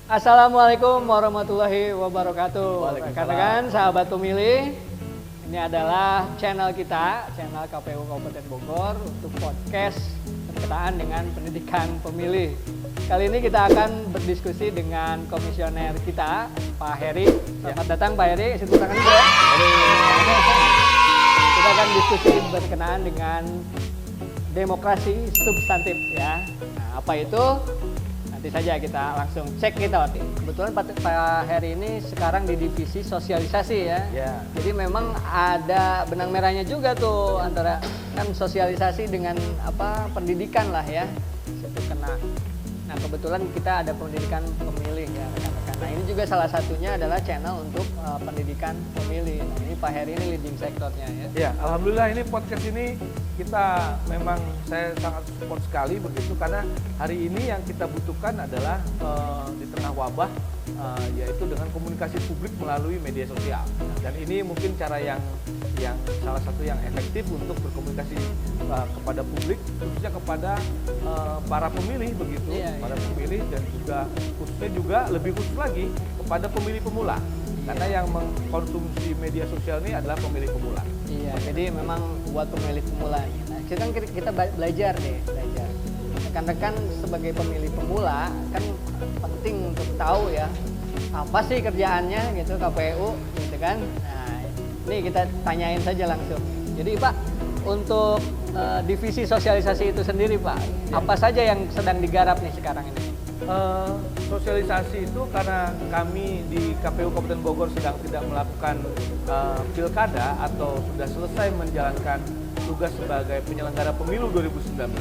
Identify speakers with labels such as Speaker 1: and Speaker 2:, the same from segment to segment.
Speaker 1: Assalamualaikum warahmatullahi wabarakatuh.
Speaker 2: Waalaikumsalam.
Speaker 1: Rekan-rekan, sahabat pemilih, ini adalah channel kita, channel KPU Kabupaten Bogor untuk podcast berkenaan dengan pendidikan pemilih. Kali ini kita akan berdiskusi dengan komisioner kita, Pak Heri. Selamat datang Pak Heri, situ tangan dulu ya. Kita akan diskusi berkenaan dengan demokrasi substantif ya. Nah, apa itu? Nanti saja kita langsung cek kita waktu. Kebetulan Pak Heri ini sekarang di divisi sosialisasi ya. Jadi memang ada benang merahnya juga tuh antara kan sosialisasi dengan pendidikan lah ya. Situ kena. Nah kebetulan kita ada pendidikan pemilih ya rekan-rekan. Nah ini juga salah satunya adalah channel untuk pendidikan pemilih. Nah ini Pak Heri ini leading sektornya ya.
Speaker 2: Ya, alhamdulillah ini podcast ini kita memang saya sangat support sekali begitu karena hari ini yang kita butuhkan adalah di tengah wabah yaitu dengan komunikasi publik melalui media sosial. Dan ini mungkin cara yang salah satu yang efektif untuk berkomunikasi kepada publik, khususnya kepada para pemilih begitu, para pemilih dan juga khususnya juga lebih khusus lagi kepada pemilih pemula. Karena yang mengkonsumsi media sosial ini adalah pemilih pemula.
Speaker 1: Iya, jadi memang buat pemilih pemula. Nah, kita belajar deh, belajar. Rekan-rekan sebagai pemilih pemula kan penting untuk tahu ya apa sih kerjaannya gitu KPU gitu kan. Nah, ini kita tanyain saja langsung. Jadi Pak, untuk divisi sosialisasi itu sendiri Pak, apa saja yang sedang digarap nih sekarang ini?
Speaker 2: Sosialisasi itu karena kami di KPU Kabupaten Bogor sedang tidak melakukan pilkada atau sudah selesai menjalankan tugas sebagai penyelenggara pemilu 2019,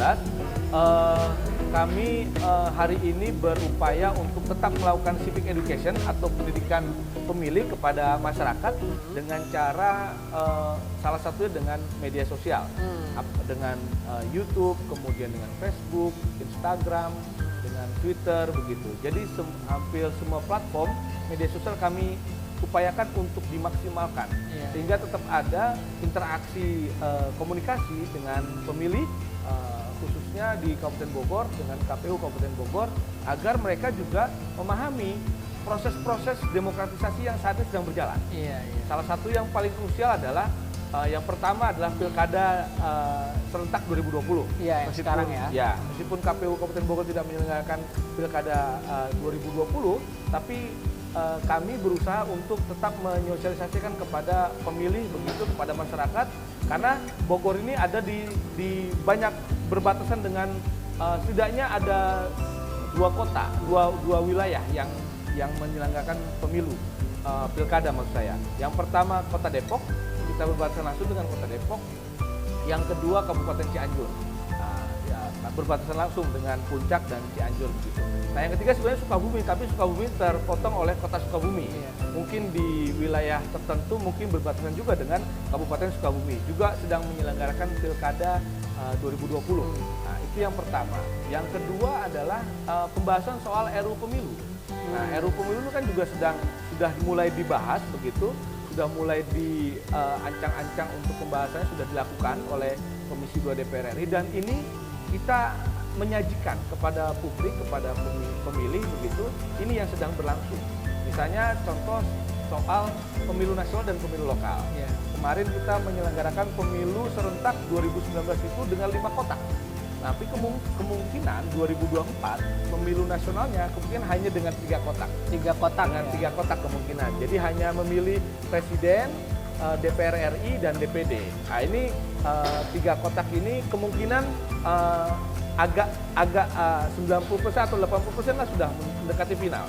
Speaker 2: kami hari ini berupaya untuk tetap melakukan civic education atau pendidikan pemilih kepada masyarakat dengan cara salah satunya dengan media sosial, dengan YouTube, kemudian dengan Facebook, Instagram, dengan Twitter begitu. Jadi hampir semua platform media sosial kami upayakan untuk dimaksimalkan sehingga tetap ada interaksi komunikasi dengan pemilih khususnya di Kabupaten Bogor dengan KPU Kabupaten Bogor agar mereka juga memahami proses-proses demokratisasi yang saat ini sedang berjalan. Salah satu yang paling krusial adalah yang pertama adalah pilkada serentak 2020.
Speaker 1: Iya, sekarang ya.
Speaker 2: Ya, meskipun KPU Kabupaten Bogor tidak menyelenggarakan pilkada 2020, tapi kami berusaha untuk tetap menyosialisasikan kepada pemilih begitu kepada masyarakat karena Bogor ini ada di banyak berbatasan dengan setidaknya ada dua kota, dua wilayah yang menyelenggarakan pemilu pilkada maksud saya. Yang pertama Kota Depok, kita berbatasan langsung dengan Kota Depok. Yang kedua Kabupaten Cianjur, berbatasan langsung dengan Puncak dan Cianjur begitu. Nah yang ketiga sebenarnya Sukabumi, tapi Sukabumi terpotong oleh Kota Sukabumi. Mungkin di wilayah tertentu mungkin berbatasan juga dengan Kabupaten Sukabumi. Juga sedang menyelenggarakan pilkada 2020. Nah itu yang pertama. Yang kedua adalah pembahasan soal RUU Pemilu. Nah RUU Pemilu itu kan juga sudah mulai dibahas begitu. Sudah mulai diancang-ancang untuk pembahasannya sudah dilakukan oleh Komisi 2 DPR RI dan ini kita menyajikan kepada publik, kepada pemilih begitu, ini yang sedang berlangsung. Misalnya contoh soal pemilu nasional dan pemilu lokal. Kemarin kita menyelenggarakan pemilu serentak 2019 itu dengan 5 kotak. Tapi kemungkinan 2024 pemilu nasionalnya kemungkinan hanya dengan 3 kotak.
Speaker 1: 3 kotak
Speaker 2: dengan 3 kotak kemungkinan. Jadi hanya memilih presiden, DPR RI dan DPD. Nah ini 3 kotak ini kemungkinan agak 90% atau 80% lah sudah mendekati final.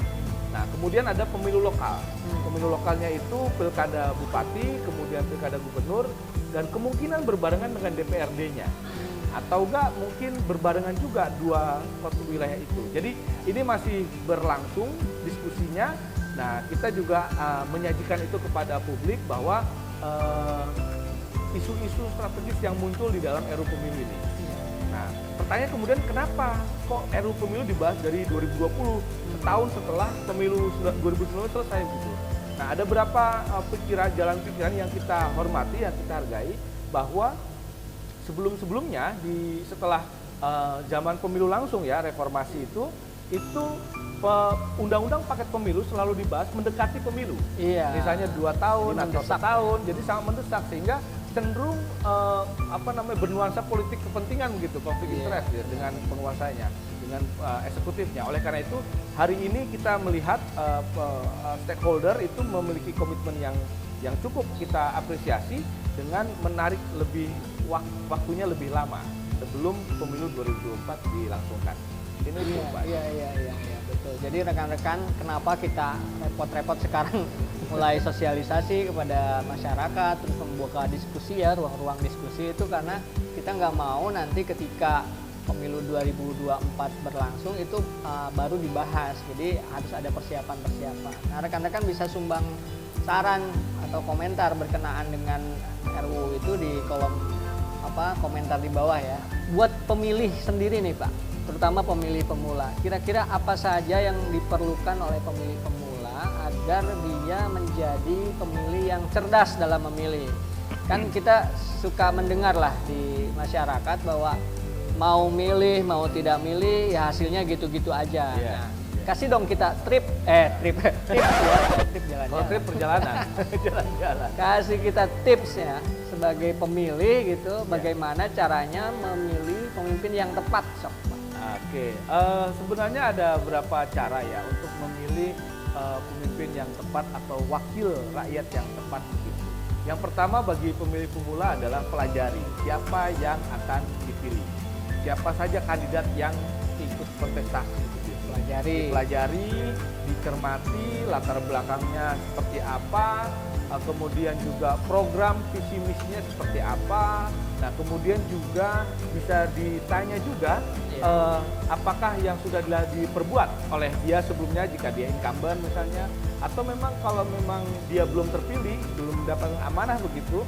Speaker 2: Nah kemudian ada pemilu lokal. Pemilu lokalnya itu pilkada bupati, kemudian pilkada gubernur dan kemungkinan berbarengan dengan DPRD-nya. Atau enggak mungkin berbarengan juga dua wilayah itu. Jadi ini masih berlangsung diskusinya. Nah kita juga menyajikan itu kepada publik bahwa isu-isu strategis yang muncul di dalam RUU Pemilu ini. Nah pertanyaan kemudian kenapa kok RUU Pemilu dibahas dari 2020 setahun setelah pemilu 2019 selesai gitu. Nah ada beberapa jalan pikiran yang kita hormati, yang kita hargai bahwa sebelum-sebelumnya setelah zaman pemilu langsung ya reformasi itu undang-undang paket pemilu selalu dibahas mendekati pemilu.
Speaker 1: Iya.
Speaker 2: Misalnya 2 tahun
Speaker 1: Jadi
Speaker 2: atau
Speaker 1: mendesak.
Speaker 2: setahun, jadi sangat mendesak sehingga cenderung bernuansa politik kepentingan gitu, konflik
Speaker 1: Iya.
Speaker 2: interest ya, dengan penguasanya, dengan eksekutifnya. Oleh karena itu hari ini kita melihat stakeholder itu memiliki komitmen yang cukup kita apresiasi dengan menarik lebih waktunya lebih lama sebelum pemilu 2024 dilangsungkan. Ini
Speaker 1: Iya,
Speaker 2: Pak.
Speaker 1: iya, betul. Jadi rekan-rekan, kenapa kita repot-repot sekarang mulai sosialisasi kepada masyarakat, terus membuka diskusi ya, ruang-ruang diskusi itu karena kita nggak mau nanti ketika pemilu 2024 berlangsung itu baru dibahas. Jadi harus ada persiapan-persiapan. Nah, rekan-rekan bisa sumbang saran atau komentar berkenaan dengan RUU itu di kolom komentar di bawah ya. Buat pemilih sendiri nih Pak, terutama pemilih pemula. Kira-kira apa saja yang diperlukan oleh pemilih pemula agar dia menjadi pemilih yang cerdas dalam memilih? Kan kita suka mendengar lah di masyarakat bahwa mau milih, mau tidak milih, ya hasilnya gitu-gitu aja.
Speaker 2: Iya,
Speaker 1: Nah,
Speaker 2: iya.
Speaker 1: kasih dong kita trip jalan-jalan.
Speaker 2: Kalau trip perjalanan, jalan-jalan.
Speaker 1: Kasih kita tips ya sebagai pemilih gitu,
Speaker 2: Iya.
Speaker 1: bagaimana caranya memilih pemimpin yang tepat, Sok.
Speaker 2: Oke, sebenarnya ada beberapa cara ya untuk memilih pemimpin yang tepat atau wakil rakyat yang tepat begitu. Yang pertama bagi pemilih pemula adalah pelajari siapa yang akan dipilih, siapa saja kandidat yang ikut kontestasi begitu. Dipelajari, dicermati latar belakangnya seperti apa, kemudian juga program visi misinya seperti apa. Nah, kemudian juga bisa ditanya juga apakah yang sudah diperbuat oleh dia sebelumnya jika dia incumbent misalnya, atau memang kalau memang dia belum terpilih, belum mendapat amanah begitu.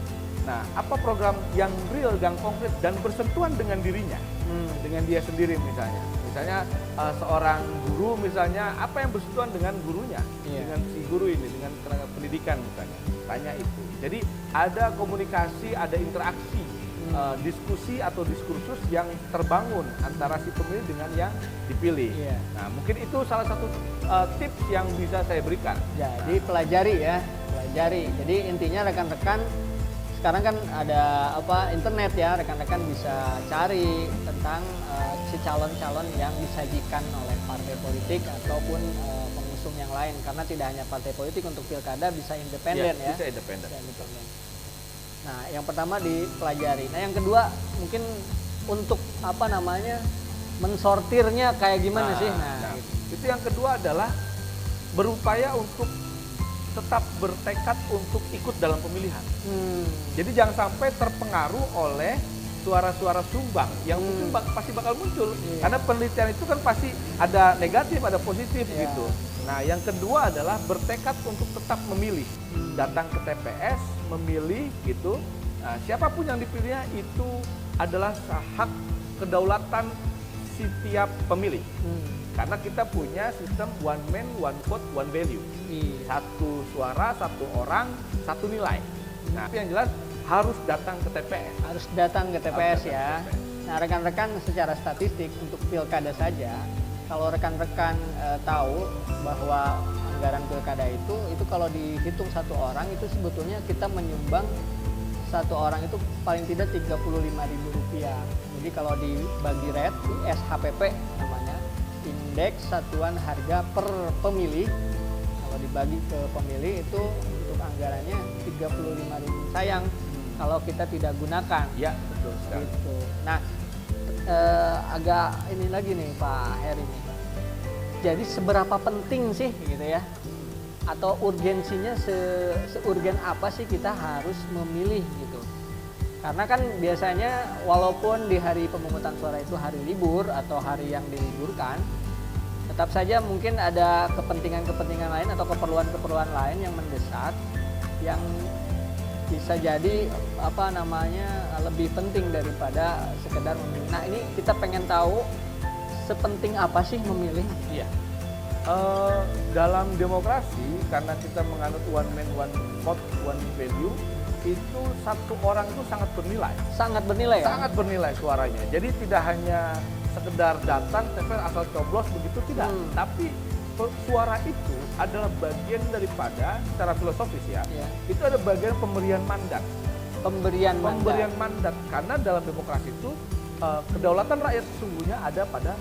Speaker 2: Nah, apa program yang real dan konkret dan bersentuhan dengan dirinya, dengan dia sendiri misalnya. Misalnya seorang guru misalnya, apa yang bersentuhan dengan gurunya, dengan si guru ini, dengan tenaga pendidikan misalnya. Tanya itu. Jadi ada komunikasi, ada interaksi, diskusi atau diskursus yang terbangun antara si pemilih dengan yang dipilih.
Speaker 1: Iya.
Speaker 2: Nah, mungkin itu salah satu tips yang bisa saya berikan.
Speaker 1: Jadi pelajari ya, pelajari. Jadi intinya rekan-rekan sekarang kan ada internet ya, rekan-rekan bisa cari tentang si calon-calon yang disajikan oleh partai politik ataupun pengusung yang lain, karena tidak hanya partai politik, untuk pilkada bisa independen ya.
Speaker 2: Bisa independen.
Speaker 1: Bisa independen. Nah, yang pertama dipelajari. Nah, yang kedua mungkin untuk mensortirnya kayak gimana sih? Nah, gitu.
Speaker 2: Itu yang kedua adalah berupaya untuk tetap bertekad untuk ikut dalam pemilihan. Jadi jangan sampai terpengaruh oleh suara-suara sumbang yang mungkin pasti bakal muncul.
Speaker 1: Iya.
Speaker 2: Karena penelitian itu kan pasti ada negatif, ada positif
Speaker 1: Iya.
Speaker 2: gitu. Nah, yang kedua adalah bertekad untuk tetap memilih. Datang ke TPS, memilih gitu. Nah, siapapun yang dipilihnya itu adalah hak kedaulatan setiap pemilih. Karena kita punya sistem one man, one vote, one value.
Speaker 1: Iya.
Speaker 2: Satu suara, satu orang, satu nilai. Nah, tapi yang jelas harus datang ke TPS.
Speaker 1: Harus datang ke TPS
Speaker 2: Harus datang
Speaker 1: ya.
Speaker 2: ke TPS.
Speaker 1: Nah, rekan-rekan secara statistik untuk pilkada saja, kalau rekan-rekan tahu bahwa anggaran pilkada itu kalau dihitung satu orang itu sebetulnya kita menyumbang satu orang itu paling tidak Rp35.000. Jadi kalau dibagi rate, SHPP namanya, indeks satuan harga per pemilih, kalau dibagi ke pemilih itu untuk anggarannya 35.000. Sayang kalau kita tidak gunakan.
Speaker 2: Ya, betul sekali.
Speaker 1: Gitu. Nah, agak ini lagi nih Pak Heri nih. Jadi seberapa penting sih gitu ya? Atau urgensinya seurgen apa sih kita harus memilih gitu? Karena kan biasanya walaupun di hari pemungutan suara itu hari libur atau hari yang diliburkan, tetap saja mungkin ada kepentingan-kepentingan lain atau keperluan-keperluan lain yang mendesak, yang bisa jadi lebih penting daripada sekedar memilih. Nah, ini kita pengen tahu sepenting apa sih memilih?
Speaker 2: Iya. Dalam demokrasi, karena kita menganut one man, one vote, one value, itu satu orang itu sangat bernilai.
Speaker 1: Sangat bernilai ya?
Speaker 2: Sangat bernilai suaranya. Jadi tidak hanya sekedar datang, TPS asal coblos begitu, tidak. Tapi suara itu adalah bagian daripada secara filosofis ya.
Speaker 1: Ya.
Speaker 2: Itu ada bagian pemberian mandat.
Speaker 1: Pemberian
Speaker 2: Mandat karena dalam demokrasi itu kedaulatan rakyat sesungguhnya ada pada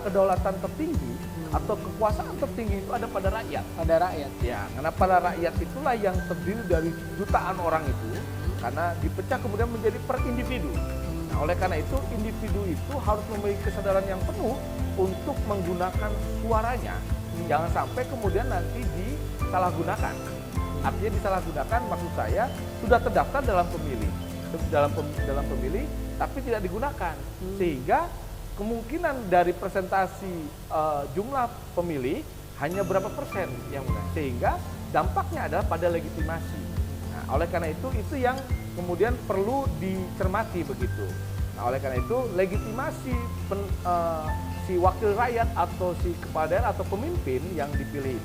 Speaker 2: kedaulatan tertinggi atau kekuasaan tertinggi itu ada pada rakyat.
Speaker 1: pada rakyat.
Speaker 2: Ya, karena pada rakyat itulah yang terdiri dari jutaan orang itu, karena dipecah kemudian menjadi per individu. Nah, oleh karena itu individu itu harus memiliki kesadaran yang penuh untuk menggunakan suaranya. Jangan sampai kemudian nanti disalahgunakan. Artinya disalahgunakan maksud saya sudah terdaftar dalam pemilih tapi tidak digunakan. Sehingga kemungkinan dari presentasi jumlah pemilih hanya berapa persen yang menang. Sehingga dampaknya adalah pada legitimasi. Nah, oleh karena itu yang kemudian perlu dicermati begitu. Nah, oleh karena itu legitimasi si wakil rakyat atau si kepala daerah atau pemimpin yang dipilih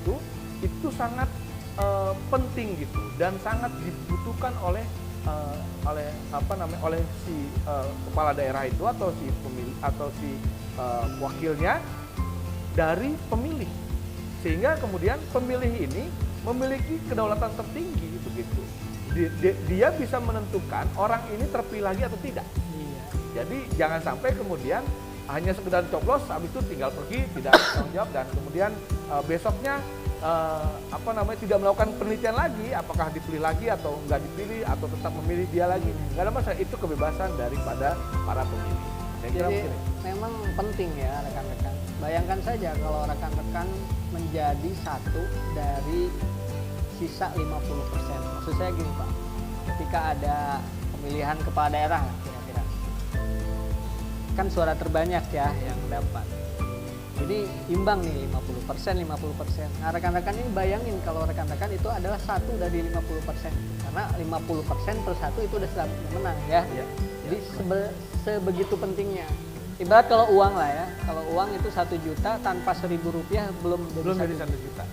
Speaker 2: itu sangat penting gitu dan sangat dibutuhkan oleh si kepala daerah itu atau si pemilih atau si wakilnya dari pemilih, sehingga kemudian pemilih ini memiliki kedaulatan tertinggi begitu. Dia bisa menentukan orang ini terpilih lagi atau tidak. Jadi jangan sampai kemudian hanya sekedar coblos, habis itu tinggal pergi, tidak bertanggung jawab, dan kemudian besoknya tidak melakukan penelitian lagi, apakah dipilih lagi atau enggak dipilih atau tetap memilih dia lagi. Enggak ada masalah, itu kebebasan daripada para pemilih.
Speaker 1: Jadi memang penting ya rekan-rekan. Bayangkan saja kalau rekan-rekan menjadi satu dari sisa 50%. Maksud saya gini Pak, ketika ada pemilihan kepala daerah kira-kira, kan suara terbanyak ya yang dapat. Jadi imbang nih 50%. Nah rekan-rekan ini bayangin kalau rekan-rekan itu adalah satu dari 50%. Karena 50% per satu itu udah menang ya. Jadi sebegitu pentingnya. Ibarat kalau uang lah ya. Kalau uang itu 1 juta tanpa 1.000 rupiah belum
Speaker 2: jadi 1 juta.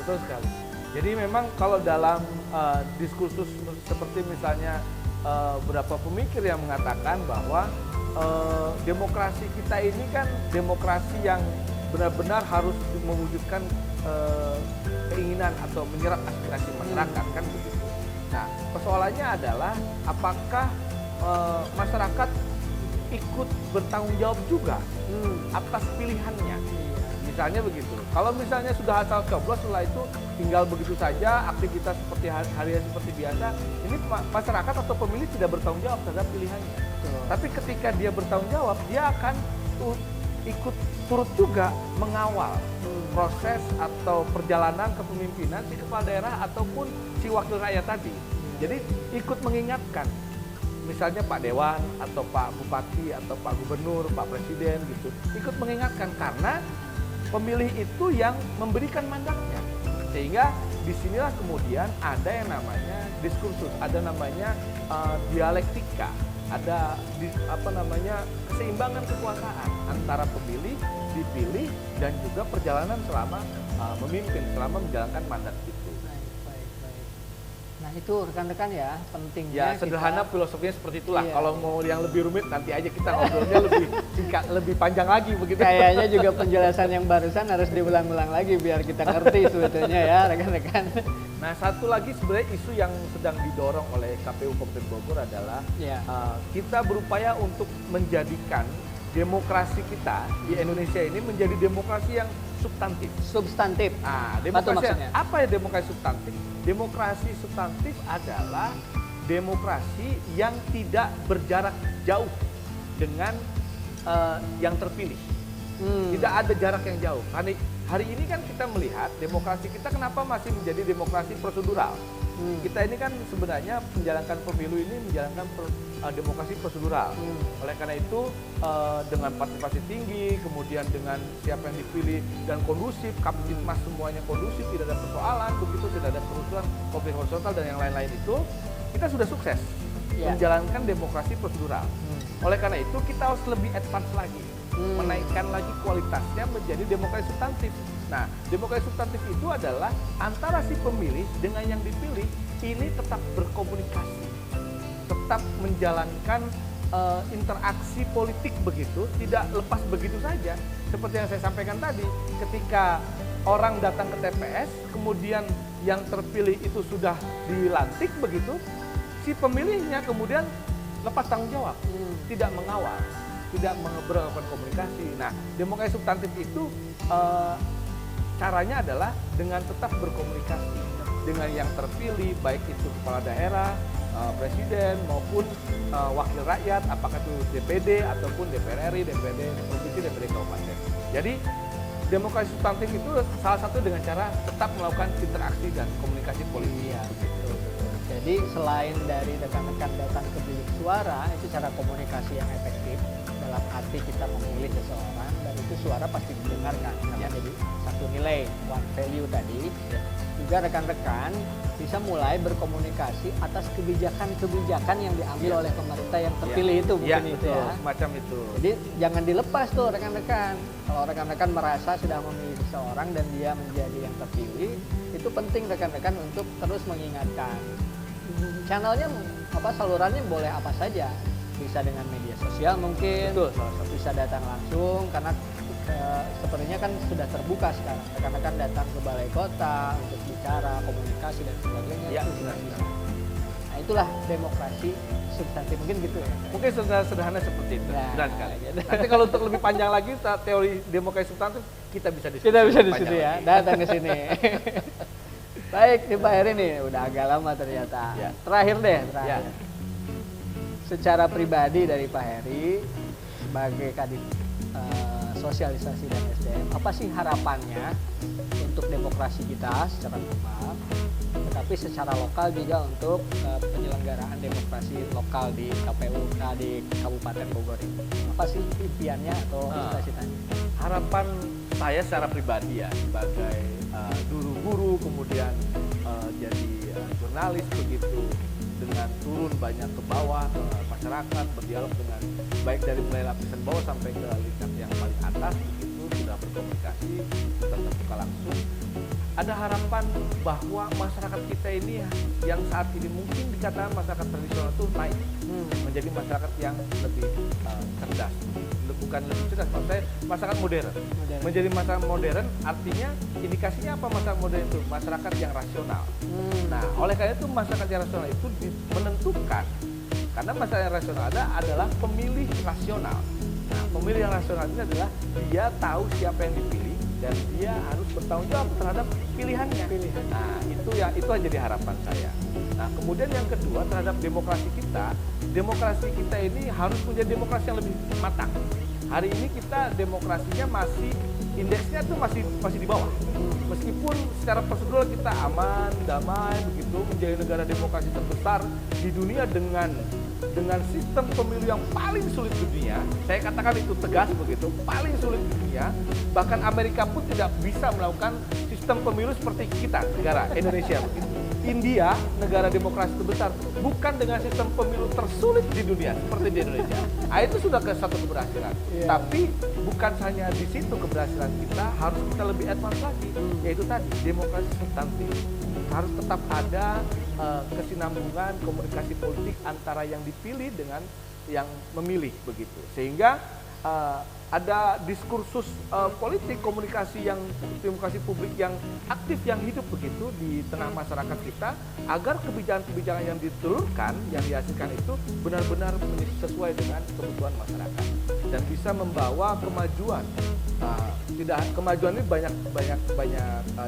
Speaker 2: Betul sekali. Jadi memang kalau dalam diskursus seperti misalnya beberapa pemikir yang mengatakan bahwa demokrasi kita ini kan demokrasi yang benar-benar harus mewujudkan keinginan atau menyerap aspirasi masyarakat kan begitu. Nah persoalannya adalah apakah masyarakat ikut bertanggung jawab juga atas pilihannya. Misalnya begitu. Kalau misalnya sudah asal coblos setelah itu tinggal begitu saja aktivitas seperti hari-hari seperti biasa, ini masyarakat atau pemilih tidak bertanggung jawab terhadap pilihannya. Tapi ketika dia bertanggung jawab, dia akan ikut turut juga mengawal proses atau perjalanan kepemimpinan si kepala daerah ataupun si wakil rakyat tadi. Jadi ikut mengingatkan, misalnya Pak Dewan atau Pak Bupati atau Pak Gubernur, Pak Presiden gitu, ikut mengingatkan karena pemilih itu yang memberikan mandatnya. Sehingga disinilah kemudian ada yang namanya diskursus, ada namanya dialektika, ada keseimbangan kekuasaan antara pemilih, dipilih, dan juga perjalanan selama memimpin, selama menjalankan mandat itu.
Speaker 1: Baik. Nah itu rekan-rekan ya pentingnya.
Speaker 2: Ya sederhana
Speaker 1: kita,
Speaker 2: filosofinya seperti itulah.
Speaker 1: Iya.
Speaker 2: Kalau mau yang lebih rumit nanti aja kita ngobrolnya lebih singkat, lebih panjang lagi begitu.
Speaker 1: Kayaknya juga penjelasan yang barusan harus diulang-ulang lagi biar kita ngerti sebetulnya ya rekan-rekan.
Speaker 2: Nah satu lagi sebenarnya isu yang sedang didorong oleh KPU Kabupaten Bogor adalah kita berupaya untuk menjadikan demokrasi kita di Indonesia ini menjadi demokrasi yang substantif.
Speaker 1: Substantif.
Speaker 2: Nah, demokrasi apa ya demokrasi substantif? Demokrasi substantif adalah demokrasi yang tidak berjarak jauh dengan yang terpilih. Tidak ada jarak yang jauh. Karena hari ini kan kita melihat demokrasi kita kenapa masih menjadi demokrasi prosedural. Kita ini kan sebenarnya menjalankan pemilu ini menjalankan demokrasi prosedural. Oleh karena itu dengan partisipasi tinggi, kemudian dengan siapa yang dipilih dan kondusif, kapitmas semuanya kondusif, tidak ada persoalan, begitu tidak ada kerusuhan, konflik horizontal dan yang lain-lain itu, kita sudah sukses menjalankan demokrasi prosedural. Oleh karena itu kita harus lebih advance lagi, menaikkan lagi kualitasnya menjadi demokrasi substantif. Nah, demokrasi substantif itu adalah antara si pemilih dengan yang dipilih ini tetap berkomunikasi, tetap menjalankan interaksi politik begitu tidak lepas begitu saja. Seperti yang saya sampaikan tadi, ketika orang datang ke TPS, kemudian yang terpilih itu sudah dilantik begitu, si pemilihnya kemudian lepas tanggung jawab, tidak mengawal, tidak melakukan komunikasi. Nah, demokrasi substantif itu caranya adalah dengan tetap berkomunikasi dengan yang terpilih, baik itu kepala daerah, presiden maupun wakil rakyat, apakah itu DPD ataupun DPR RI, DPD provinsi, DPD kabupaten. Jadi demokrasi substantif itu salah satu dengan cara tetap melakukan interaksi dan komunikasi politik.
Speaker 1: Iya, betul. Jadi selain dari rekan-rekan datang ke bilik suara, itu cara komunikasi yang efektif dalam arti kita memilih seseorang dan itu suara pasti didengarkan. Karena jadi satu nilai, one value tadi. Juga rekan-rekan bisa mulai berkomunikasi atas kebijakan-kebijakan yang diambil oleh pemerintah yang terpilih itu mungkin itu
Speaker 2: betul,
Speaker 1: ya.
Speaker 2: semacam itu.
Speaker 1: Jadi jangan dilepas tuh rekan-rekan. Kalau rekan-rekan merasa sudah memilih seseorang dan dia menjadi yang terpilih, itu penting rekan-rekan untuk terus mengingatkan. Channelnya salurannya boleh apa saja. Bisa dengan media sosial mungkin,
Speaker 2: Betul,
Speaker 1: bisa datang langsung karena sepertinya kan sudah terbuka sekarang. Rekan-rekan datang ke balai kota untuk bicara, komunikasi dan sebagainya.
Speaker 2: Ya,
Speaker 1: itu
Speaker 2: benar.
Speaker 1: bisa. Nah, itulah demokrasi substantif mungkin gitu ya.
Speaker 2: Mungkin sederhana seperti itu.
Speaker 1: Nah,
Speaker 2: Benar sekali.
Speaker 1: gitu.
Speaker 2: Nanti kalau untuk lebih panjang lagi teori demokrasi substantif kita bisa diskusi.
Speaker 1: Kita bisa di
Speaker 2: panjang
Speaker 1: sini ya,
Speaker 2: lagi.
Speaker 1: datang ke sini. Baik, nih Pak Heri nih, udah agak lama ternyata.
Speaker 2: Ya.
Speaker 1: Terakhir deh, terakhir.
Speaker 2: Ya.
Speaker 1: Secara pribadi dari Pak Heri sebagai Kadif Sosialisasi dan SDM, apa sih harapannya untuk demokrasi kita secara global, tetapi secara lokal juga untuk penyelenggaraan demokrasi lokal di KPU di Kabupaten Bogor ini? Apa sih impiannya atau cita-citanya?
Speaker 2: Harapan saya secara pribadi ya sebagai guru-guru kemudian jadi jurnalis begitu, dengan turun banyak ke bawah ke masyarakat, berdialog dengan baik dari mulai lapisan bawah sampai ke tingkat yang paling atas begitu, sudah berkomunikasi, sudah terbuka langsung. Ada harapan bahwa masyarakat kita ini yang saat ini mungkin dikatakan masyarakat tradisional itu naik menjadi masyarakat yang lebih cerdas, bukan lebih cerdas, maksudnya masyarakat modern. Menjadi masyarakat modern artinya indikasinya apa masyarakat modern itu? Masyarakat yang rasional. Nah, oleh karena itu masyarakat yang rasional itu menentukan, karena masyarakat yang rasional adalah pemilih rasional. Nah, pemilih yang rasional ini adalah dia tahu siapa yang dipilih dan dia harus bertanggung jawab terhadap pilihannya. Nah, itu yang jadi harapan saya. Nah, kemudian yang kedua terhadap demokrasi kita ini harus punya demokrasi yang lebih matang. Hari ini kita demokrasinya masih indeksnya tuh masih di bawah. Meskipun secara prosedural kita aman, damai begitu, menjadi negara demokrasi terbesar di dunia dengan sistem pemilu yang paling sulit di dunia. Saya katakan itu tegas begitu, paling sulit di dunia. Bahkan Amerika pun tidak bisa melakukan sistem pemilu seperti kita, negara Indonesia begitu. India, negara demokrasi terbesar, bukan dengan sistem pemilu tersulit di dunia seperti di Indonesia. Nah, itu sudah ke satu keberhasilan. Tapi bukan hanya di situ keberhasilan kita, harus kita lebih advance lagi, yaitu tadi demokrasi substantif. Harus tetap ada kesinambungan komunikasi politik antara yang dipilih dengan yang memilih begitu, sehingga ada diskursus politik komunikasi publik yang aktif, yang hidup begitu di tengah masyarakat kita, agar kebijakan-kebijakan yang ditelurkan, yang dihasilkan itu benar-benar sesuai dengan kebutuhan masyarakat dan bisa membawa kemajuan. Kemajuan ini banyak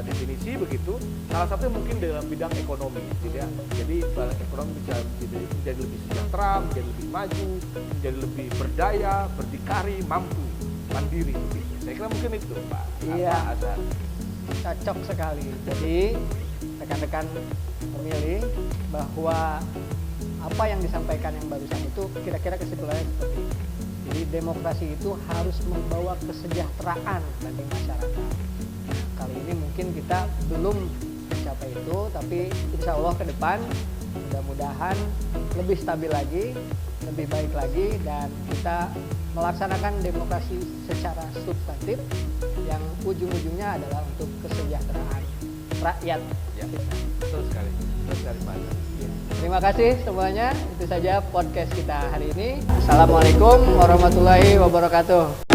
Speaker 2: definisi begitu. Salah satunya mungkin dalam bidang ekonomi, jadi ekonomi bisa menjadi lebih sejahtera, menjadi lebih maju, menjadi lebih berdaya, berdikari, mampu, mandiri begitu. Saya kira mungkin itu, Pak.
Speaker 1: Iya, cocok sekali. Jadi rekan-rekan memilih bahwa apa yang disampaikan yang barusan itu kira-kira kesimpulannya seperti ini. Jadi demokrasi itu harus membawa kesejahteraan bagi masyarakat. Nah, kali ini mungkin kita belum mencapai itu, tapi insya Allah ke depan mudah-mudahan lebih stabil lagi, lebih baik lagi, dan kita melaksanakan demokrasi secara substantif yang ujung-ujungnya adalah untuk kesejahteraan rakyat.
Speaker 2: Ya, betul sekali Pak. Ya.
Speaker 1: Terima kasih semuanya. Itu saja podcast kita hari ini. Assalamualaikum warahmatullahi wabarakatuh.